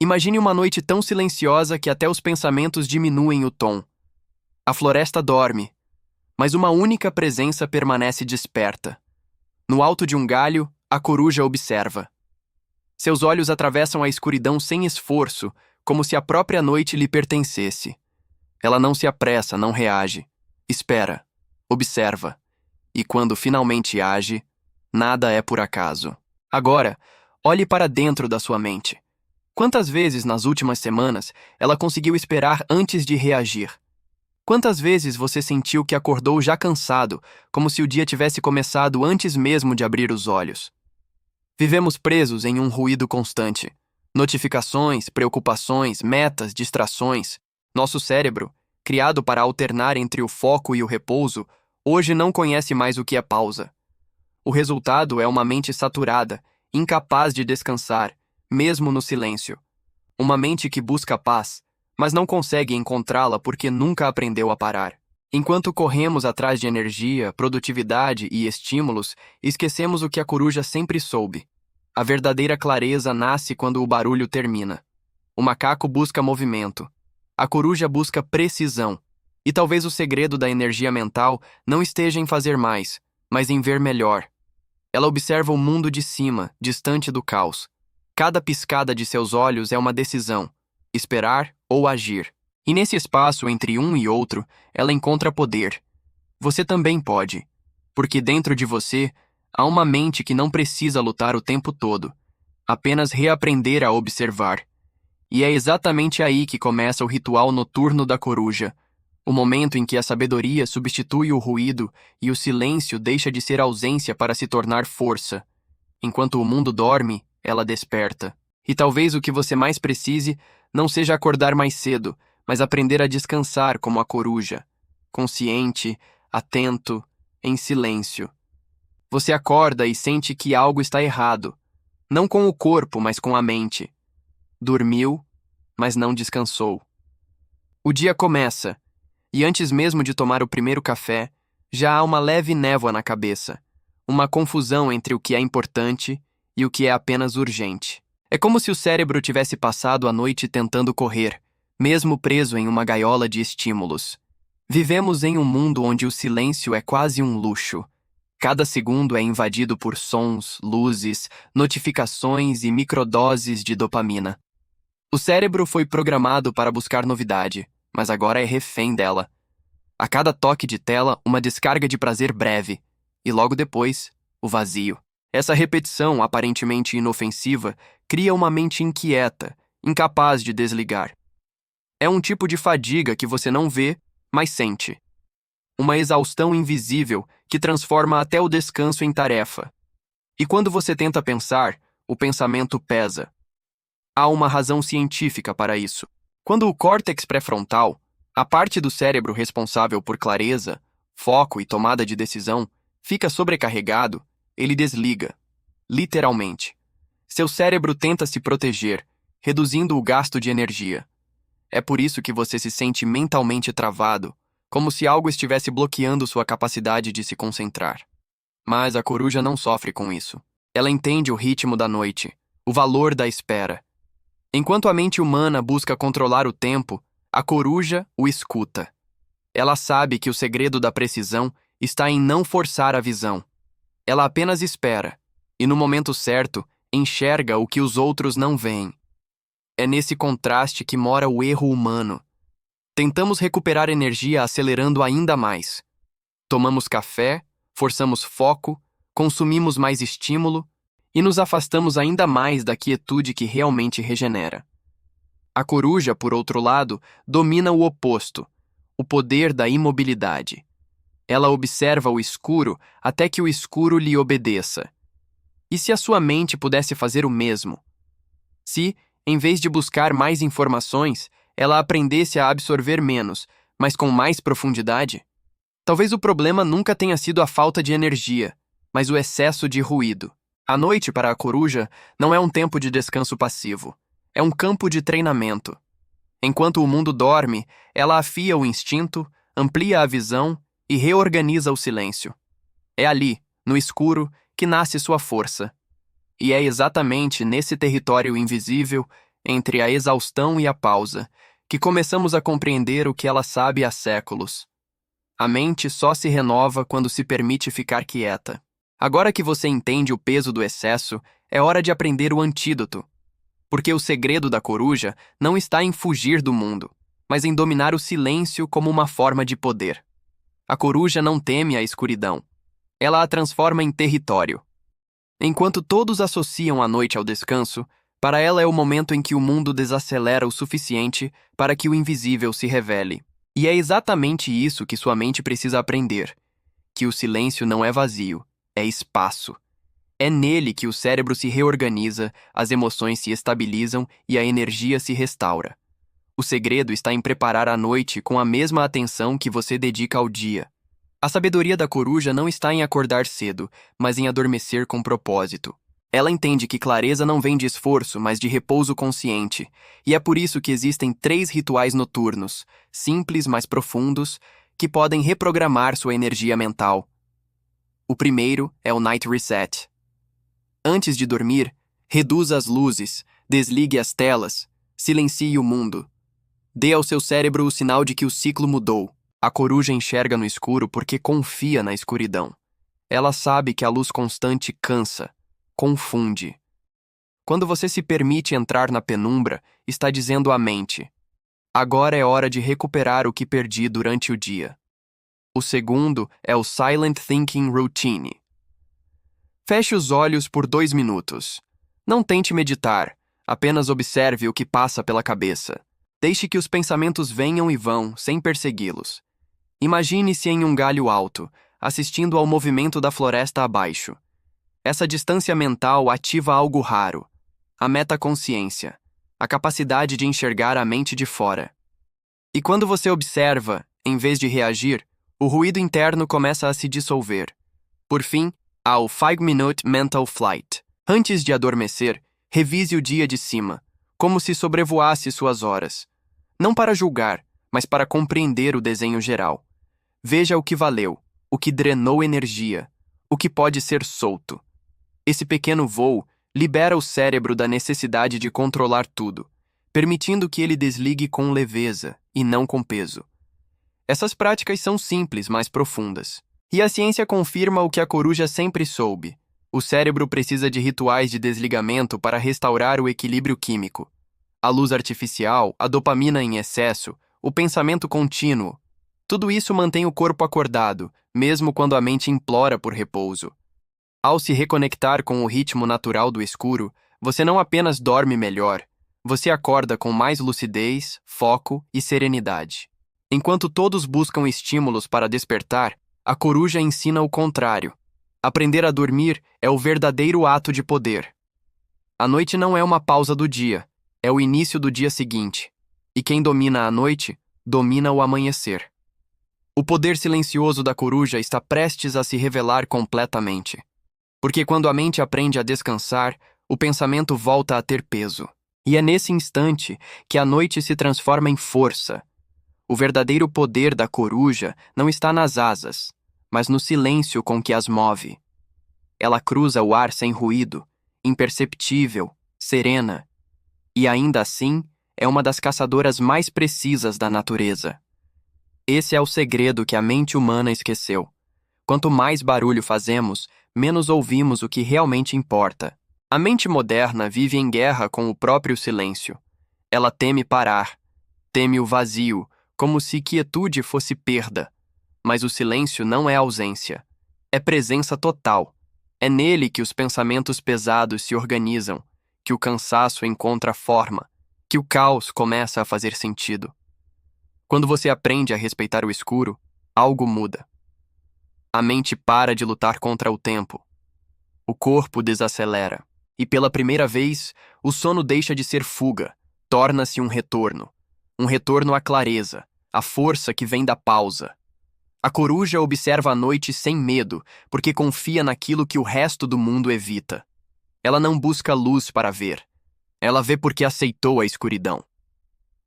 Imagine uma noite tão silenciosa que até os pensamentos diminuem o tom. A floresta dorme, mas uma única presença permanece desperta. No alto de um galho, a coruja observa. Seus olhos atravessam a escuridão sem esforço, como se a própria noite lhe pertencesse. Ela não se apressa, não reage. Espera, observa. E quando finalmente age, nada é por acaso. Agora, olhe para dentro da sua mente. Quantas vezes nas últimas semanas ela conseguiu esperar antes de reagir? Quantas vezes você sentiu que acordou já cansado, como se o dia tivesse começado antes mesmo de abrir os olhos? Vivemos presos em um ruído constante. Notificações, preocupações, metas, distrações. Nosso cérebro, criado para alternar entre o foco e o repouso, hoje não conhece mais o que é pausa. O resultado é uma mente saturada, incapaz de descansar, mesmo no silêncio. Uma mente que busca paz, mas não consegue encontrá-la porque nunca aprendeu a parar. Enquanto corremos atrás de energia, produtividade e estímulos, esquecemos o que a coruja sempre soube. A verdadeira clareza nasce quando o barulho termina. O macaco busca movimento. A coruja busca precisão. E talvez o segredo da energia mental não esteja em fazer mais, mas em ver melhor. Ela observa o mundo de cima, distante do caos. Cada piscada de seus olhos é uma decisão: esperar ou agir. E nesse espaço entre um e outro, ela encontra poder. Você também pode, porque dentro de você há uma mente que não precisa lutar o tempo todo, apenas reaprender a observar. E é exatamente aí que começa o ritual noturno da coruja, o momento em que a sabedoria substitui o ruído e o silêncio deixa de ser ausência para se tornar força. Enquanto o mundo dorme, ela desperta. E talvez o que você mais precise não seja acordar mais cedo, mas aprender a descansar como a coruja, consciente, atento, em silêncio. Você acorda e sente que algo está errado, não com o corpo, mas com a mente. Dormiu, mas não descansou. O dia começa, e antes mesmo de tomar o primeiro café, já há uma leve névoa na cabeça, uma confusão entre o que é importante e o que é apenas urgente. É como se o cérebro tivesse passado a noite tentando correr, mesmo preso em uma gaiola de estímulos. Vivemos em um mundo onde o silêncio é quase um luxo. Cada segundo é invadido por sons, luzes, notificações e microdoses de dopamina. O cérebro foi programado para buscar novidade, mas agora é refém dela. A cada toque de tela, uma descarga de prazer breve, e logo depois, o vazio. Essa repetição, aparentemente inofensiva, cria uma mente inquieta, incapaz de desligar. É um tipo de fadiga que você não vê, mas sente. Uma exaustão invisível que transforma até o descanso em tarefa. E quando você tenta pensar, o pensamento pesa. Há uma razão científica para isso. Quando o córtex pré-frontal, a parte do cérebro responsável por clareza, foco e tomada de decisão, fica sobrecarregado, ele desliga. Literalmente. Seu cérebro tenta se proteger, reduzindo o gasto de energia. É por isso que você se sente mentalmente travado, como se algo estivesse bloqueando sua capacidade de se concentrar. Mas a coruja não sofre com isso. Ela entende o ritmo da noite, o valor da espera. Enquanto a mente humana busca controlar o tempo, a coruja o escuta. Ela sabe que o segredo da precisão está em não forçar a visão. Ela apenas espera, e no momento certo, enxerga o que os outros não veem. É nesse contraste que mora o erro humano. Tentamos recuperar energia acelerando ainda mais. Tomamos café, forçamos foco, consumimos mais estímulo e nos afastamos ainda mais da quietude que realmente regenera. A coruja, por outro lado, domina o oposto, o poder da imobilidade. Ela observa o escuro até que o escuro lhe obedeça. E se a sua mente pudesse fazer o mesmo? Se, em vez de buscar mais informações, ela aprendesse a absorver menos, mas com mais profundidade? Talvez o problema nunca tenha sido a falta de energia, mas o excesso de ruído. A noite para a coruja não é um tempo de descanso passivo. É um campo de treinamento. Enquanto o mundo dorme, ela afia o instinto, amplia a visão e reorganiza o silêncio. É ali, no escuro, que nasce sua força. E é exatamente nesse território invisível, entre a exaustão e a pausa, que começamos a compreender o que ela sabe há séculos. A mente só se renova quando se permite ficar quieta. Agora que você entende o peso do excesso, é hora de aprender o antídoto. Porque o segredo da coruja não está em fugir do mundo, mas em dominar o silêncio como uma forma de poder. A coruja não teme a escuridão. Ela a transforma em território. Enquanto todos associam a noite ao descanso, para ela é o momento em que o mundo desacelera o suficiente para que o invisível se revele. E é exatamente isso que sua mente precisa aprender: que o silêncio não é vazio, é espaço. É nele que o cérebro se reorganiza, as emoções se estabilizam e a energia se restaura. O segredo está em preparar a noite com a mesma atenção que você dedica ao dia. A sabedoria da coruja não está em acordar cedo, mas em adormecer com propósito. Ela entende que clareza não vem de esforço, mas de repouso consciente, e é por isso que existem 3 rituais noturnos, simples, mas profundos, que podem reprogramar sua energia mental. O primeiro é o Night Reset. Antes de dormir, reduza as luzes, desligue as telas, silencie o mundo. Dê ao seu cérebro o sinal de que o ciclo mudou. A coruja enxerga no escuro porque confia na escuridão. Ela sabe que a luz constante cansa, confunde. Quando você se permite entrar na penumbra, está dizendo à mente: agora é hora de recuperar o que perdi durante o dia. O segundo é o Silent Thinking Routine. Feche os olhos por 2 minutos. Não tente meditar, apenas observe o que passa pela cabeça. Deixe que os pensamentos venham e vão, sem persegui-los. Imagine-se em um galho alto, assistindo ao movimento da floresta abaixo. Essa distância mental ativa algo raro: a metaconsciência, a capacidade de enxergar a mente de fora. E quando você observa, em vez de reagir, o ruído interno começa a se dissolver. Por fim, há o 5-Minute Mental Flight. Antes de adormecer, revise o dia de cima, como se sobrevoasse suas horas. Não para julgar, mas para compreender o desenho geral. Veja o que valeu, o que drenou energia, o que pode ser solto. Esse pequeno voo libera o cérebro da necessidade de controlar tudo, permitindo que ele desligue com leveza e não com peso. Essas práticas são simples, mas profundas. E a ciência confirma o que a coruja sempre soube: o cérebro precisa de rituais de desligamento para restaurar o equilíbrio químico. A luz artificial, a dopamina em excesso, o pensamento contínuo. Tudo isso mantém o corpo acordado, mesmo quando a mente implora por repouso. Ao se reconectar com o ritmo natural do escuro, você não apenas dorme melhor, você acorda com mais lucidez, foco e serenidade. Enquanto todos buscam estímulos para despertar, a coruja ensina o contrário. Aprender a dormir é o verdadeiro ato de poder. A noite não é uma pausa do dia, é o início do dia seguinte. E quem domina a noite, domina o amanhecer. O poder silencioso da coruja está prestes a se revelar completamente. Porque quando a mente aprende a descansar, o pensamento volta a ter peso. E é nesse instante que a noite se transforma em força. O verdadeiro poder da coruja não está nas asas, mas no silêncio com que as move. Ela cruza o ar sem ruído, imperceptível, serena. E ainda assim, é uma das caçadoras mais precisas da natureza. Esse é o segredo que a mente humana esqueceu. Quanto mais barulho fazemos, menos ouvimos o que realmente importa. A mente moderna vive em guerra com o próprio silêncio. Ela teme parar, teme o vazio, como se quietude fosse perda. Mas o silêncio não é ausência. É presença total. É nele que os pensamentos pesados se organizam, que o cansaço encontra forma, que o caos começa a fazer sentido. Quando você aprende a respeitar o escuro, algo muda. A mente para de lutar contra o tempo. O corpo desacelera. E pela primeira vez, o sono deixa de ser fuga, torna-se um retorno. Um retorno à clareza, à força que vem da pausa. A coruja observa a noite sem medo, porque confia naquilo que o resto do mundo evita. Ela não busca luz para ver. Ela vê porque aceitou a escuridão.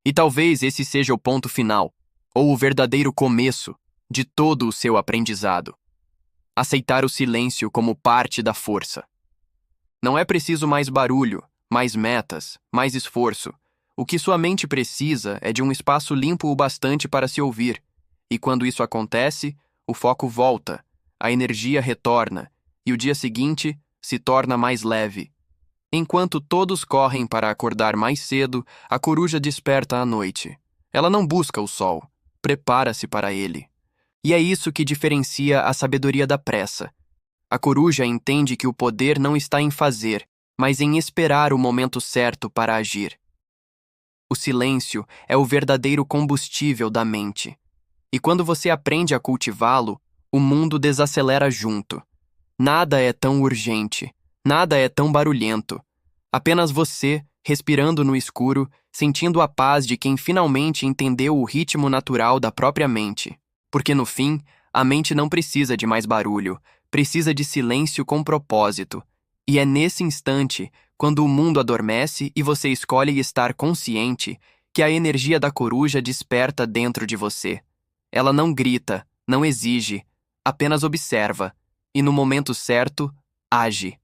E talvez esse seja o ponto final, ou o verdadeiro começo, de todo o seu aprendizado. Aceitar o silêncio como parte da força. Não é preciso mais barulho, mais metas, mais esforço. O que sua mente precisa é de um espaço limpo o bastante para se ouvir. E quando isso acontece, o foco volta, a energia retorna, e o dia seguinte se torna mais leve. Enquanto todos correm para acordar mais cedo, a coruja desperta à noite. Ela não busca o sol, prepara-se para ele. E é isso que diferencia a sabedoria da pressa. A coruja entende que o poder não está em fazer, mas em esperar o momento certo para agir. O silêncio é o verdadeiro combustível da mente. E quando você aprende a cultivá-lo, o mundo desacelera junto. Nada é tão urgente, nada é tão barulhento. Apenas você, respirando no escuro, sentindo a paz de quem finalmente entendeu o ritmo natural da própria mente. Porque no fim, a mente não precisa de mais barulho, precisa de silêncio com propósito. E é nesse instante, quando o mundo adormece e você escolhe estar consciente, que a energia da coruja desperta dentro de você. Ela não grita, não exige, apenas observa, e no momento certo, age.